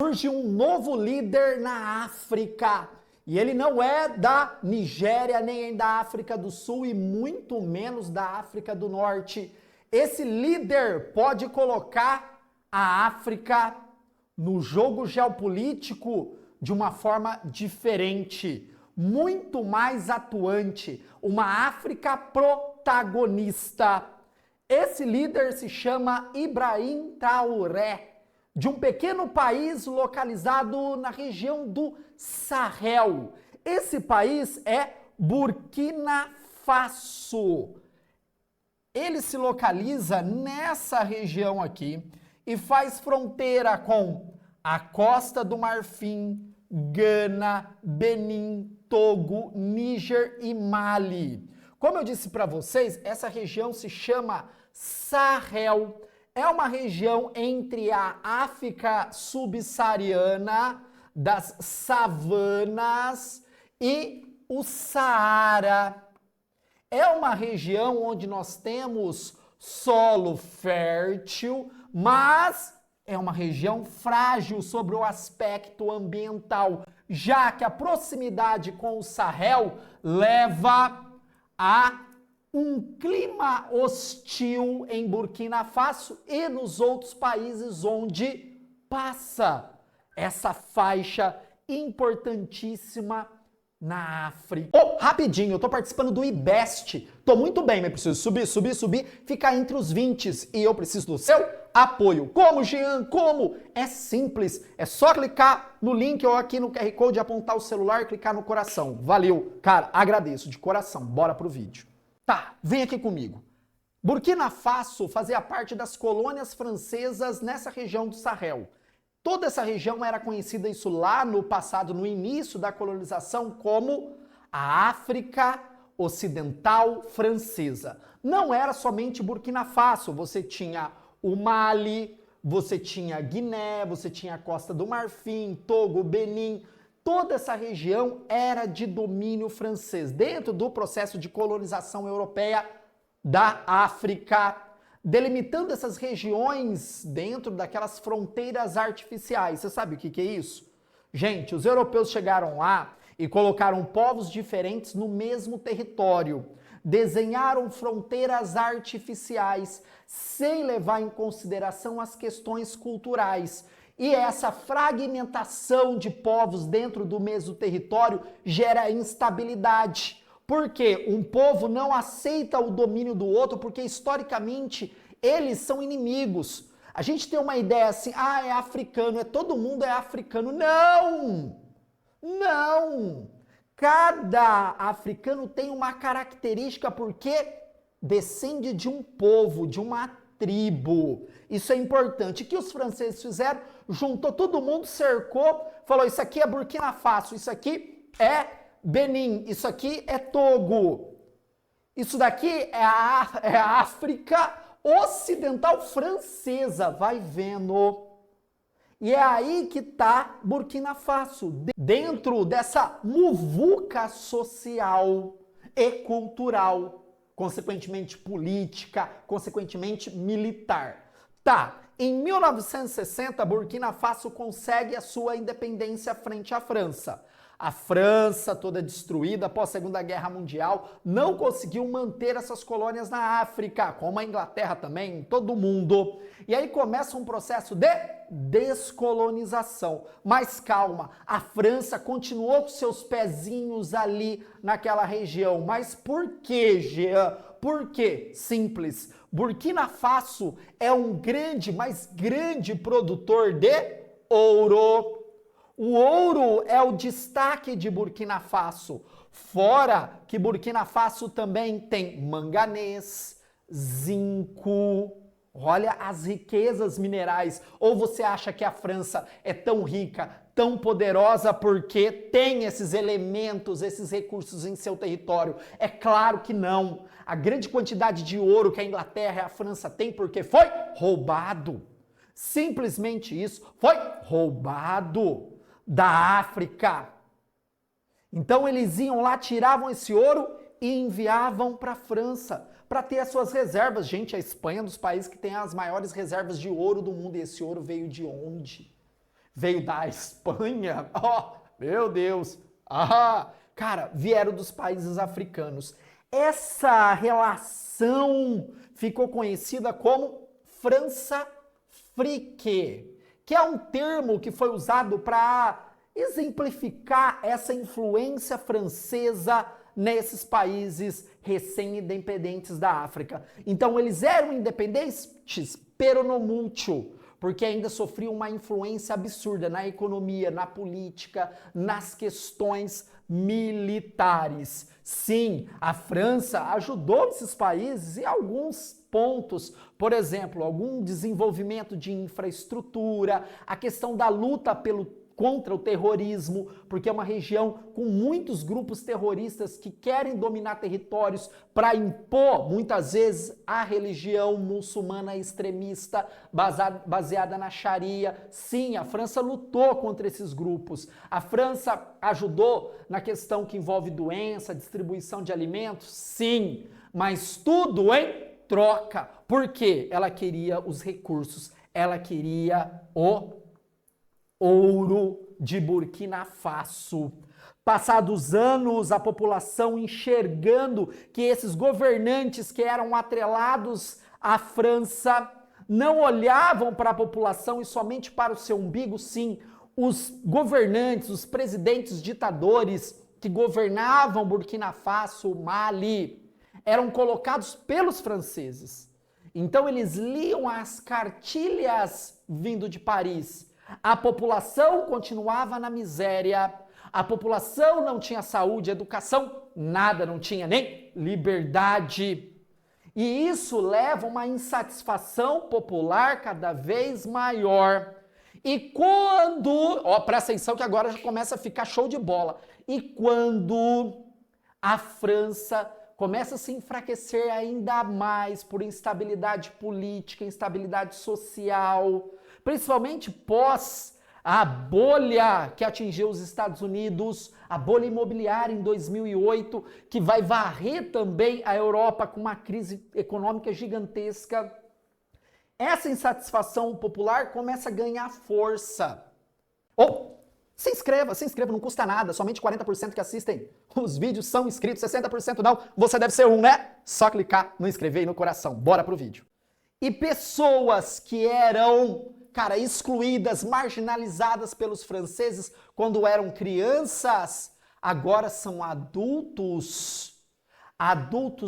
surge um novo líder na África. E ele não é da Nigéria, nem da África do Sul e muito menos da África do Norte. Esse líder pode colocar a África no jogo geopolítico de uma forma diferente, muito mais atuante, uma África protagonista. Esse líder se chama Ibrahim Traoré, de um pequeno país localizado na região do Sahel. Esse país é Burkina Faso. Ele se localiza nessa região aqui e faz fronteira com a Costa do Marfim, Gana, Benin, Togo, Níger e Mali. Como eu disse para vocês, essa região se chama Sahel. É uma região entre a África subsaariana, das savanas e o Saara. É uma região onde nós temos solo fértil, mas é uma região frágil sobre o aspecto ambiental, já que a proximidade com o Sahel leva a um clima hostil em Burkina Faso e nos outros países onde passa essa faixa importantíssima na África. Oh, rapidinho, eu tô participando do IBEST. Tô muito bem, mas preciso subir, ficar entre os 20 e eu preciso do seu apoio. Como, Jean? Como? É simples, é só clicar no link ou aqui no QR Code, apontar o celular e clicar no coração. Valeu, cara, agradeço de coração. Bora pro vídeo. Tá, vem aqui comigo. Burkina Faso fazia parte das colônias francesas nessa região do Sahel. Toda essa região era conhecida, isso lá no passado, no início da colonização, como a África Ocidental Francesa. Não era somente Burkina Faso, você tinha o Mali, você tinha Guiné, você tinha a Costa do Marfim, Togo, Benin. Toda essa região era de domínio francês, dentro do processo de colonização europeia da África, delimitando essas regiões dentro daquelas fronteiras artificiais. Você sabe o que é isso? Gente, os europeus chegaram lá e colocaram povos diferentes no mesmo território, desenharam fronteiras artificiais sem levar em consideração as questões culturais. E essa fragmentação de povos dentro do mesmo território gera instabilidade. Por quê? Um povo não aceita o domínio do outro porque, historicamente, eles são inimigos. A gente tem uma ideia assim, é africano, todo mundo é africano. Não! Não! Cada africano tem uma característica porque descende de um povo, de uma tribo. Isso é importante. O que os franceses fizeram? Juntou todo mundo, cercou, falou, isso aqui é Burkina Faso, isso aqui é Benin, isso aqui é Togo. Isso daqui é a África Ocidental Francesa, vai vendo. E é aí que está Burkina Faso, dentro dessa muvuca social e cultural, consequentemente política, consequentemente militar. Tá, em 1960, Burkina Faso consegue a sua independência frente à França. A França, toda destruída após a Segunda Guerra Mundial, não conseguiu manter essas colônias na África, como a Inglaterra também, todo mundo. E aí começa um processo de descolonização. Mas calma, a França continuou com seus pezinhos ali naquela região. Mas por quê, Jean? Por quê? Simples. Burkina Faso é um grande, mas grande produtor de ouro. O ouro é o destaque de Burkina Faso. Fora que Burkina Faso também tem manganês, zinco. Olha as riquezas minerais. Ou você acha que a França é tão rica, tão poderosa porque tem esses elementos, esses recursos em seu território? É claro que não. A grande quantidade de ouro que a Inglaterra e a França têm porque foi roubado. Simplesmente isso, foi roubado da África. Então eles iam lá, tiravam esse ouro e enviavam para a França para ter as suas reservas. Gente, a Espanha é um dos países que tem as maiores reservas de ouro do mundo. E esse ouro veio de onde? veio da Espanha, ó, meu Deus, cara, vieram dos países africanos. Essa relação ficou conhecida como França-Frique, que é um termo que foi usado para exemplificar essa influência francesa nesses países recém-independentes da África. Então eles eram independentes, pero no mucho, porque ainda sofriam uma influência absurda na economia, na política, nas questões militares. Sim, a França ajudou esses países em alguns pontos, por exemplo, algum desenvolvimento de infraestrutura, a questão da luta contra o terrorismo, porque é uma região com muitos grupos terroristas que querem dominar territórios para impor, muitas vezes, a religião muçulmana extremista baseada na Sharia. Sim, a França lutou contra esses grupos. A França ajudou na questão que envolve doença, distribuição de alimentos. Sim, mas tudo em troca. Por quê? Ela queria os recursos, ela queria o ouro de Burkina Faso. Passados anos, a população enxergando que esses governantes que eram atrelados à França não olhavam para a população e somente para o seu umbigo. Sim, os governantes, os presidentes ditadores que governavam Burkina Faso, Mali, eram colocados pelos franceses. Então eles liam as cartilhas vindo de Paris. A população continuava na miséria, a população não tinha saúde, educação, nada, não tinha nem liberdade. E isso leva a uma insatisfação popular cada vez maior. E quando, presta atenção que agora já começa a ficar show de bola. E quando a França começa a se enfraquecer ainda mais por instabilidade política, instabilidade social, principalmente pós a bolha que atingiu os Estados Unidos, a bolha imobiliária em 2008, que vai varrer também a Europa com uma crise econômica gigantesca. Essa insatisfação popular começa a ganhar força. Se inscreva, não custa nada, somente 40% que assistem os vídeos são inscritos, 60% não, você deve ser um, né? Só clicar no inscrever e no coração, bora pro vídeo. E pessoas que eram, cara, excluídas, marginalizadas pelos franceses quando eram crianças, agora são adultos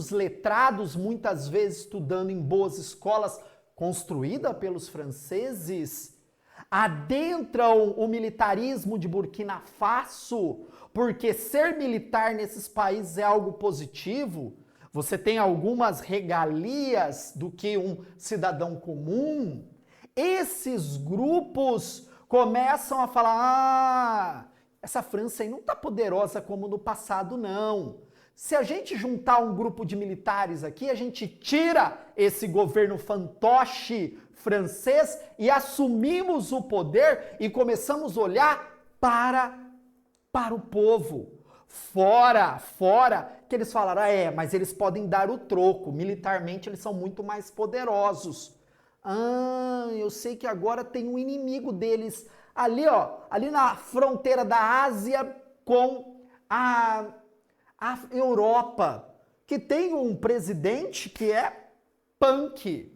letrados, muitas vezes estudando em boas escolas, construída pelos franceses, adentram o militarismo de Burkina Faso, porque ser militar nesses países é algo positivo. Você tem algumas regalias do que um cidadão comum. Esses grupos começam a falar, essa França aí não tá poderosa como no passado, não. Se a gente juntar um grupo de militares aqui, a gente tira esse governo fantoche francês e assumimos o poder e começamos a olhar para o povo. Fora, que eles falaram, mas eles podem dar o troco, militarmente eles são muito mais poderosos. Eu sei que agora tem um inimigo deles ali, ali na fronteira da Ásia com a Europa, que tem um presidente que é punk.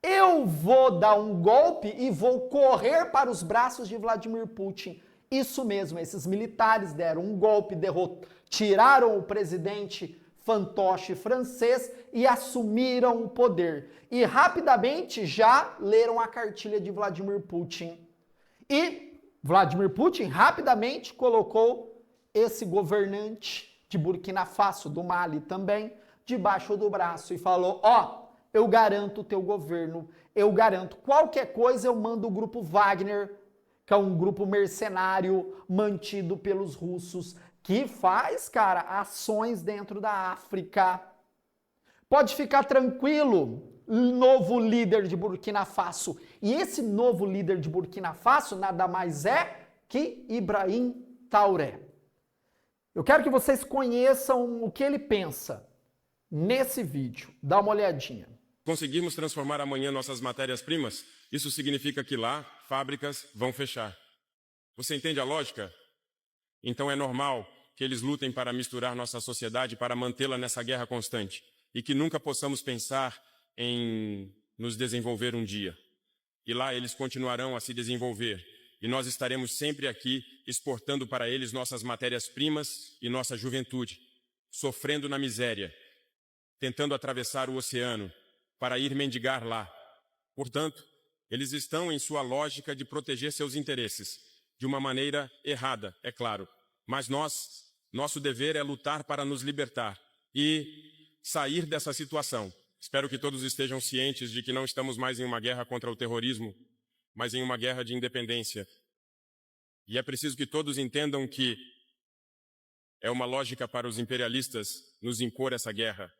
Eu vou dar um golpe e vou correr para os braços de Vladimir Putin. Isso mesmo, esses militares deram um golpe, tiraram o presidente fantoche francês e assumiram o poder. E rapidamente já leram a cartilha de Vladimir Putin. E Vladimir Putin rapidamente colocou esse governante de Burkina Faso, do Mali também, debaixo do braço e falou, eu garanto o teu governo, eu garanto qualquer coisa, eu mando o grupo Wagner, que é um grupo mercenário mantido pelos russos, que faz, cara, ações dentro da África. Pode ficar tranquilo, novo líder de Burkina Faso. E esse novo líder de Burkina Faso nada mais é que Ibrahim Traoré. Eu quero que vocês conheçam o que ele pensa nesse vídeo. Dá uma olhadinha. Conseguirmos transformar amanhã nossas matérias-primas, isso significa que lá fábricas vão fechar. Você entende a lógica? Então é normal que eles lutem para misturar nossa sociedade, para mantê-la nessa guerra constante, e que nunca possamos pensar em nos desenvolver um dia. E lá eles continuarão a se desenvolver, e nós estaremos sempre aqui exportando para eles nossas matérias-primas e nossa juventude, sofrendo na miséria, tentando atravessar o oceano para ir mendigar lá. Portanto, eles estão em sua lógica de proteger seus interesses, de uma maneira errada, é claro. Mas nosso dever é lutar para nos libertar e sair dessa situação. Espero que todos estejam cientes de que não estamos mais em uma guerra contra o terrorismo, mas em uma guerra de independência. E é preciso que todos entendam que é uma lógica para os imperialistas nos impor essa guerra.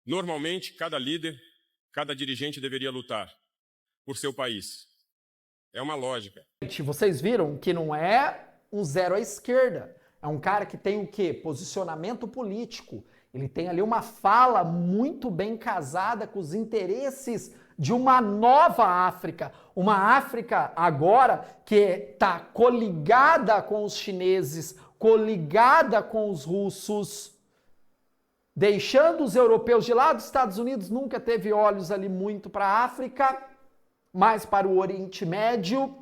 Normalmente, cada líder, cada dirigente deveria lutar por seu país. É uma lógica. Vocês viram que não é um zero à esquerda. É um cara que tem o quê? Posicionamento político. Ele tem ali uma fala muito bem casada com os interesses de uma nova África. Uma África agora que está coligada com os chineses, coligada com os russos, deixando os europeus de lado. Os Estados Unidos nunca teve olhos ali muito para a África, mais para o Oriente Médio.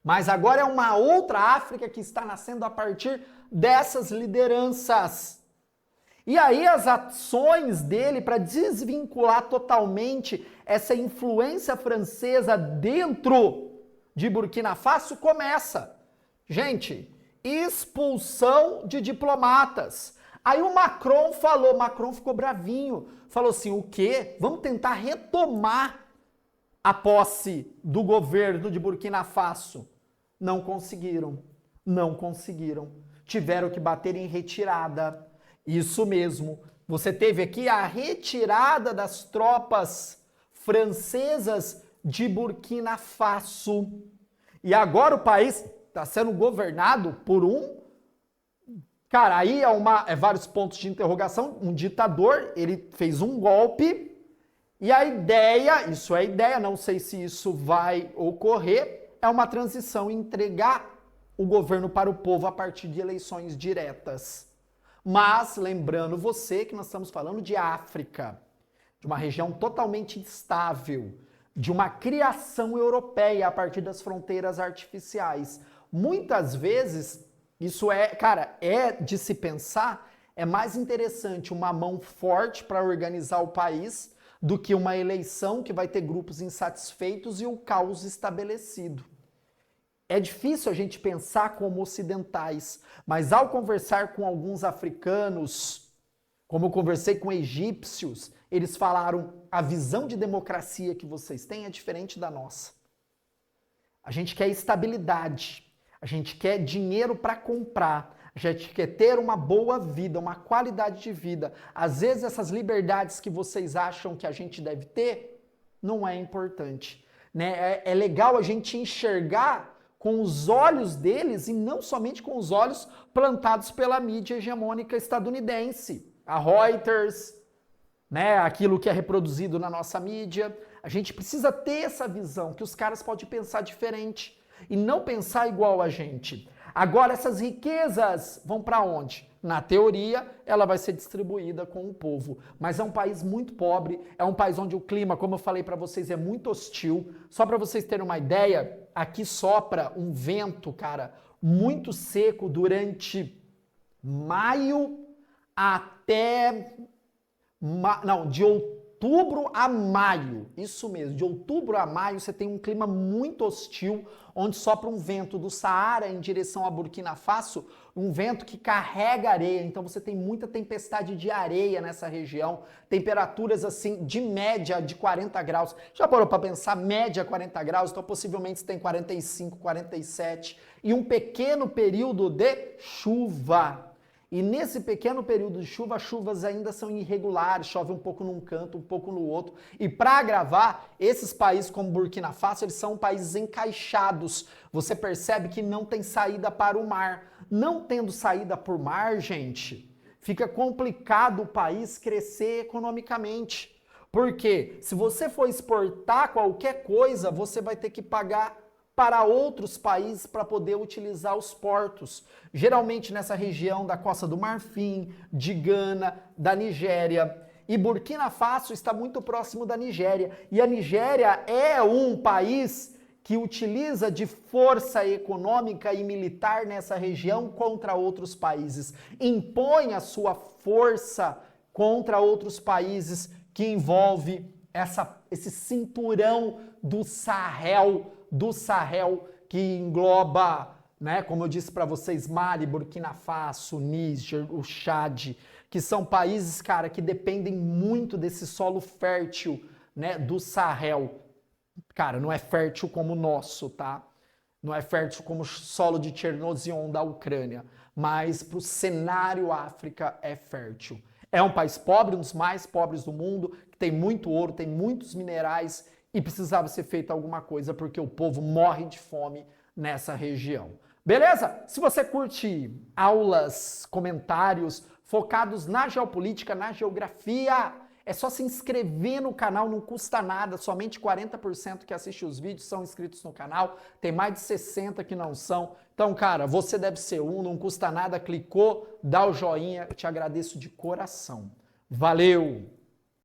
Mas agora é uma outra África que está nascendo a partir dessas lideranças. E aí as ações dele para desvincular totalmente essa influência francesa dentro de Burkina Faso começa. Gente, expulsão de diplomatas. Aí o Macron ficou bravinho, falou assim, o quê? Vamos tentar retomar a posse do governo de Burkina Faso. Não conseguiram. Tiveram que bater em retirada. Isso mesmo. Você teve aqui a retirada das tropas francesas de Burkina Faso. E agora o país está sendo governado por um... Cara, aí é vários pontos de interrogação. Um ditador, ele fez um golpe. E a ideia, isso é ideia, não sei se isso vai ocorrer, é uma transição, entregar o governo para o povo a partir de eleições diretas. Mas, lembrando você que nós estamos falando de África, de uma região totalmente instável, de uma criação europeia a partir das fronteiras artificiais. Muitas vezes, isso é de se pensar, é mais interessante uma mão forte para organizar o país do que uma eleição que vai ter grupos insatisfeitos e o caos estabelecido. É difícil a gente pensar como ocidentais, mas ao conversar com alguns africanos, como eu conversei com egípcios, eles falaram, a visão de democracia que vocês têm é diferente da nossa. A gente quer estabilidade, a gente quer dinheiro para comprar, a gente quer ter uma boa vida, uma qualidade de vida. Às vezes essas liberdades que vocês acham que a gente deve ter, não é importante. Né? É legal a gente enxergar com os olhos deles e não somente com os olhos plantados pela mídia hegemônica estadunidense. A Reuters, né, aquilo que é reproduzido na nossa mídia. A gente precisa ter essa visão, que os caras podem pensar diferente e não pensar igual a gente. Agora, essas riquezas vão para onde? Na teoria, ela vai ser distribuída com o povo. Mas é um país muito pobre, é um país onde o clima, como eu falei para vocês, é muito hostil. Só para vocês terem uma ideia, aqui sopra um vento, cara, muito seco durante maio até... de outubro a maio, isso mesmo, de outubro a maio você tem um clima muito hostil, onde sopra um vento do Saara em direção a Burkina Faso, um vento que carrega areia, então você tem muita tempestade de areia nessa região, temperaturas assim de média de 40 graus, já parou para pensar, média 40 graus, então possivelmente você tem 45, 47, e um pequeno período de chuva. E nesse pequeno período de chuva, as chuvas ainda são irregulares, chove um pouco num canto, um pouco no outro. E para agravar, esses países como Burkina Faso, eles são países encaixados. Você percebe que não tem saída para o mar. Não tendo saída por mar, gente, fica complicado o país crescer economicamente. Porque se você for exportar qualquer coisa, você vai ter que pagar para outros países para poder utilizar os portos. Geralmente nessa região da Costa do Marfim, de Gana, da Nigéria. E Burkina Faso está muito próximo da Nigéria. E a Nigéria é um país que utiliza de força econômica e militar nessa região contra outros países. Impõe a sua força contra outros países que envolve esse cinturão do Sahel, que engloba, né, como eu disse para vocês, Mali, Burkina Faso, Níger, o Chad, que são países, cara, que dependem muito desse solo fértil, né, do Sahel. Cara, não é fértil como o nosso, tá? Não é fértil como o solo de Chernozion da Ucrânia, mas para o cenário África é fértil. É um país pobre, um dos mais pobres do mundo, que tem muito ouro, tem muitos minerais e precisava ser feita alguma coisa porque o povo morre de fome nessa região. Beleza? Se você curte aulas, comentários focados na geopolítica, na geografia, é só se inscrever no canal, não custa nada, somente 40% que assiste os vídeos são inscritos no canal, tem mais de 60% que não são. Então, cara, você deve ser um, não custa nada, clicou, dá o joinha, eu te agradeço de coração. Valeu!